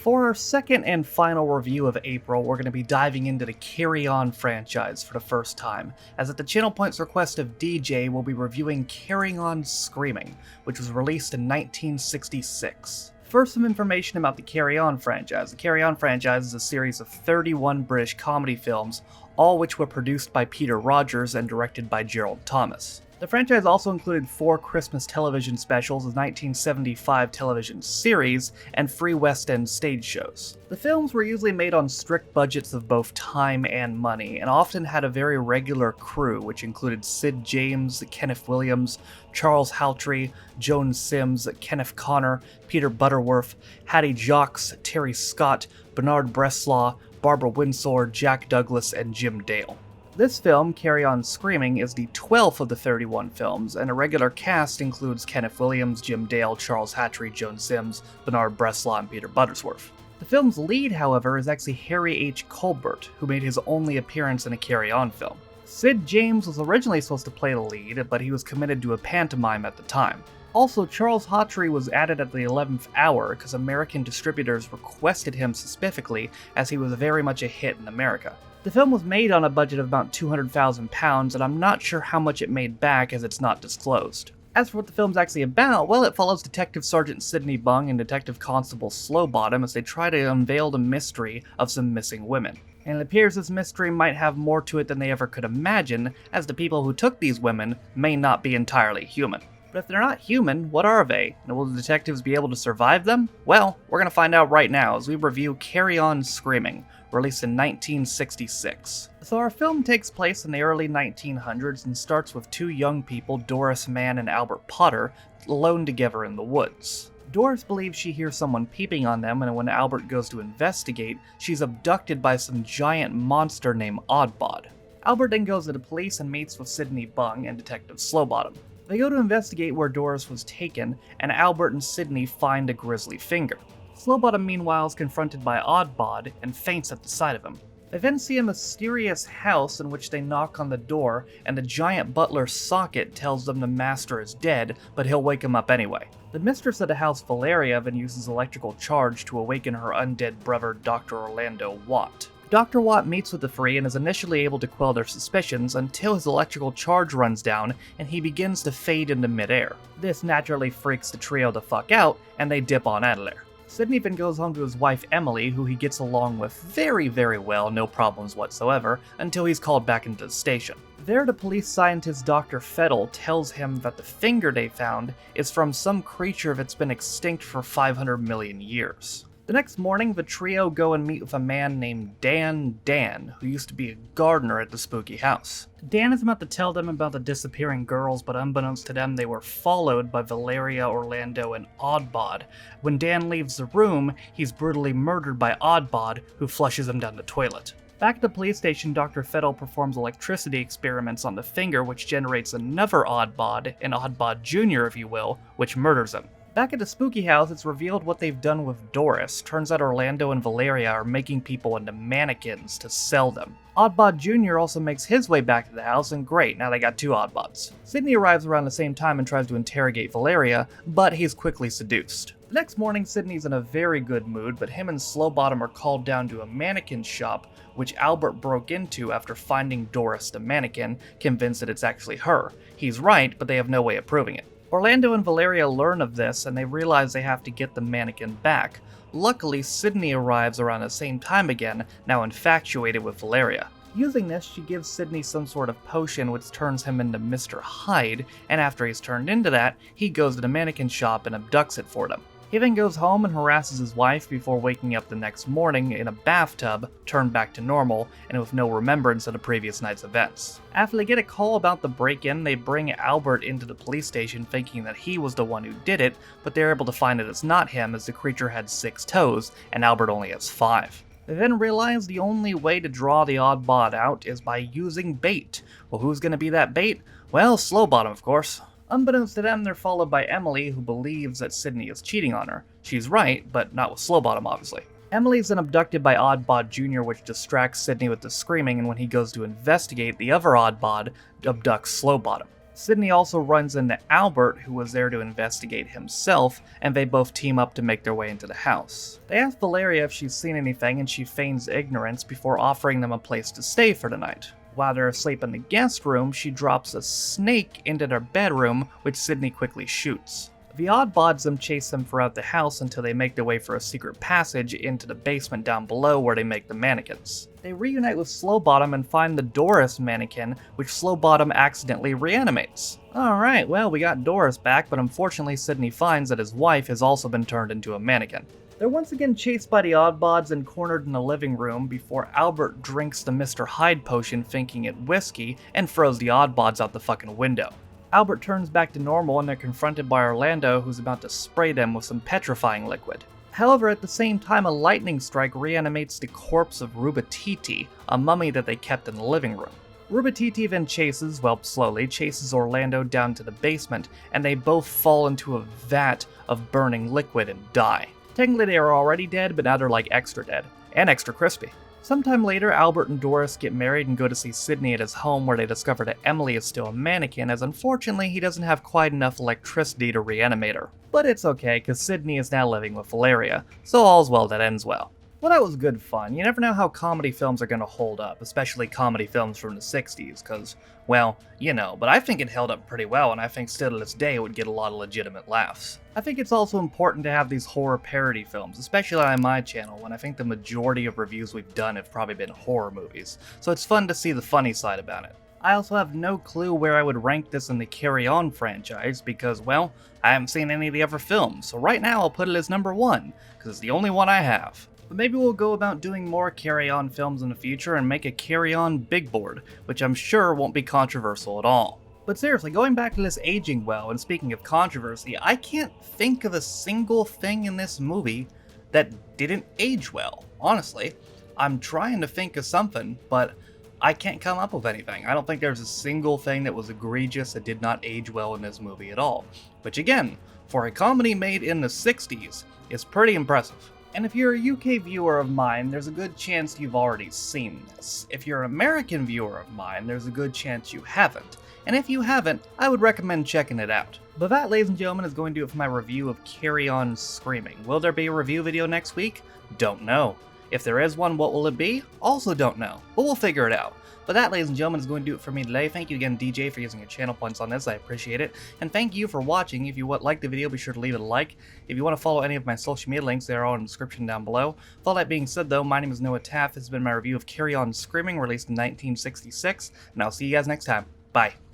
For our second and final review of April, we're going to be diving into the Carry On franchise for the first time, as at the Channel Point's request of DJ, we'll be reviewing Carry On Screaming, which was released in 1966. First, some information about the Carry On franchise. The Carry On franchise is a series of 31 British comedy films, all which were produced by Peter Rogers and directed by Gerald Thomas. The franchise also included 4 Christmas television specials, a 1975 television series, and 3 West End stage shows. The films were usually made on strict budgets of both time and money, and often had a very regular crew, which included Sid James, Kenneth Williams, Charles Haltree, Joan Sims, Kenneth Connor, Peter Butterworth, Hattie Jacques, Terry Scott, Bernard Bresslaw, Barbara Windsor, Jack Douglas, and Jim Dale. This film, Carry On Screaming, is the 12th of the 31 films, and a regular cast includes Kenneth Williams, Jim Dale, Charles Hattree, Joan Sims, Bernard Bresslaw, and Peter Butterworth. The film's lead, however, is actually Harry H. Colbert, who made his only appearance in a Carry On film. Sid James was originally supposed to play the lead, but he was committed to a pantomime at the time. Also, Charles Hattree was added at the 11th hour because American distributors requested him specifically, as he was very much a hit in America. The film was made on a budget of about £200,000, and I'm not sure how much it made back as it's not disclosed. As for what the film's actually about, well, it follows Detective Sergeant Sidney Bung and Detective Constable Slowbottom as they try to unveil the mystery of some missing women. And it appears this mystery might have more to it than they ever could imagine, as the people who took these women may not be entirely human. But if they're not human, what are they? And will the detectives be able to survive them? Well, we're going to find out right now as we review Carry On Screaming, released in 1966. So our film takes place in the early 1900s and starts with 2 young people, Doris Mann and Albert Potter, alone together in the woods. Doris believes she hears someone peeping on them, and when Albert goes to investigate, she's abducted by some giant monster named Oddbod. Albert then goes to the police and meets with Sidney Bung and Detective Slowbottom. They go to investigate where Doris was taken, and Albert and Sidney find a grisly finger. Slowbottom, meanwhile, is confronted by Oddbod and faints at the sight of him. They then see a mysterious house in which they knock on the door, and the giant butler Socket tells them the master is dead, but he'll wake him up anyway. The mistress of the house, Valeria, then uses electrical charge to awaken her undead brother, Dr. Orlando Watt. Dr. Watt meets with the 3 and is initially able to quell their suspicions until his electrical charge runs down and he begins to fade into midair. This naturally freaks the trio the fuck out, and they dip on out of there. Sidney then goes home to his wife Emily, who he gets along with very well, no problems whatsoever, until he's called back into the station. There, the police scientist Dr. Fettle tells him that the finger they found is from some creature that's been extinct for 500 million years. The next morning, the trio go and meet with a man named Dan, who used to be a gardener at the spooky house. Dan is about to tell them about the disappearing girls, but unbeknownst to them, they were followed by Valeria, Orlando, and Oddbod. When Dan leaves the room, he's brutally murdered by Oddbod, who flushes him down the toilet. Back at the police station, Dr. Fettle performs electricity experiments on the finger, which generates another Oddbod, an Oddbod Jr., if you will, which murders him. Back at the spooky house, it's revealed what they've done with Doris. Turns out Orlando and Valeria are making people into mannequins to sell them. Oddbod Jr. also makes his way back to the house, and great, now they got 2 Oddbods. Sidney arrives around the same time and tries to interrogate Valeria, but he's quickly seduced. The next morning, Sidney's in a very good mood, but him and Slowbottom are called down to a mannequin shop, which Albert broke into after finding Doris the mannequin, convinced that it's actually her. He's right, but they have no way of proving it. Orlando and Valeria learn of this, and they realize they have to get the mannequin back. Luckily, Sidney arrives around the same time again, now infatuated with Valeria. Using this, she gives Sidney some sort of potion which turns him into Mr. Hyde, and after he's turned into that, he goes to the mannequin shop and abducts it for them. He then goes home and harasses his wife before waking up the next morning in a bathtub, turned back to normal, and with no remembrance of the previous night's events. After they get a call about the break-in, they bring Albert into the police station thinking that he was the one who did it, but they're able to find that it's not him as the creature had 6 toes, and Albert only has 5. They then realize the only way to draw the Oddbod out is by using bait. Well, who's gonna be that bait? Well, Slowbottom, of course. Unbeknownst to them, they're followed by Emily, who believes that Sidney is cheating on her. She's right, but not with Slowbottom, obviously. Emily's then abducted by Oddbod Jr., which distracts Sidney with the screaming, and when he goes to investigate, the other Oddbod abducts Slowbottom. Sydney also runs into Albert, who was there to investigate himself, and they both team up to make their way into the house. They ask Valeria if she's seen anything, and she feigns ignorance before offering them a place to stay for the night. While they're asleep in the guest room, she drops a snake into their bedroom, which Sydney quickly shoots. The Oddbods then chase them throughout the house until they make their way for a secret passage into the basement down below where they make the mannequins. They reunite with Slowbottom and find the Doris mannequin, which Slowbottom accidentally reanimates. Alright, well, we got Doris back, but unfortunately Sydney finds that his wife has also been turned into a mannequin. They're once again chased by the Oddbods and cornered in the living room before Albert drinks the Mr. Hyde potion thinking it whiskey and throws the Oddbods out the fucking window. Albert turns back to normal and they're confronted by Orlando, who's about to spray them with some petrifying liquid. However, at the same time, a lightning strike reanimates the corpse of Rubatiti, a mummy that they kept in the living room. Rubatiti then chases, well, slowly, chases Orlando down to the basement, and they both fall into a vat of burning liquid and die. Technically they are already dead, but now they're like extra dead, and extra crispy. Sometime later, Albert and Doris get married and go to see Sydney at his home, where they discover that Emily is still a mannequin, as unfortunately he doesn't have quite enough electricity to reanimate her. But it's okay, because Sydney is now living with Valeria, so all's well that ends well. Well, that was good fun. You never know how comedy films are going to hold up, especially comedy films from the 60s, because, well, you know, but I think it held up pretty well, and I think still to this day it would get a lot of legitimate laughs. I think it's also important to have these horror parody films, especially on my channel, when I think the majority of reviews we've done have probably been horror movies, so it's fun to see the funny side about it. I also have no clue where I would rank this in the Carry On franchise because, well, I haven't seen any of the other films, so right now I'll put it as number 1, because it's the only one I have. But maybe we'll go about doing more Carry On films in the future and make a Carry On big board, which I'm sure won't be controversial at all. But seriously, going back to this aging well, and speaking of controversy, I can't think of a single thing in this movie that didn't age well. Honestly, I'm trying to think of something, but I can't come up with anything. I don't think there's a single thing that was egregious that did not age well in this movie at all. Which again, for a comedy made in the 60s, is pretty impressive. And if you're a UK viewer of mine, there's a good chance you've already seen this. If you're an American viewer of mine, there's a good chance you haven't. And if you haven't, I would recommend checking it out. But that, ladies and gentlemen, is going to do it for my review of Carry On Screaming. Will there be a review video next week? Don't know. If there is one, what will it be? Also don't know. But we'll figure it out. But that, ladies and gentlemen, is going to do it for me today. Thank you again, DJ, for using your channel points on this. I appreciate it. And thank you for watching. If you like the video, be sure to leave it a like. If you want to follow any of my social media links, they are all in the description down below. With all that being said, though, my name is Noah Taff. This has been my review of Carry On Screaming, released in 1966. And I'll see you guys next time. Bye.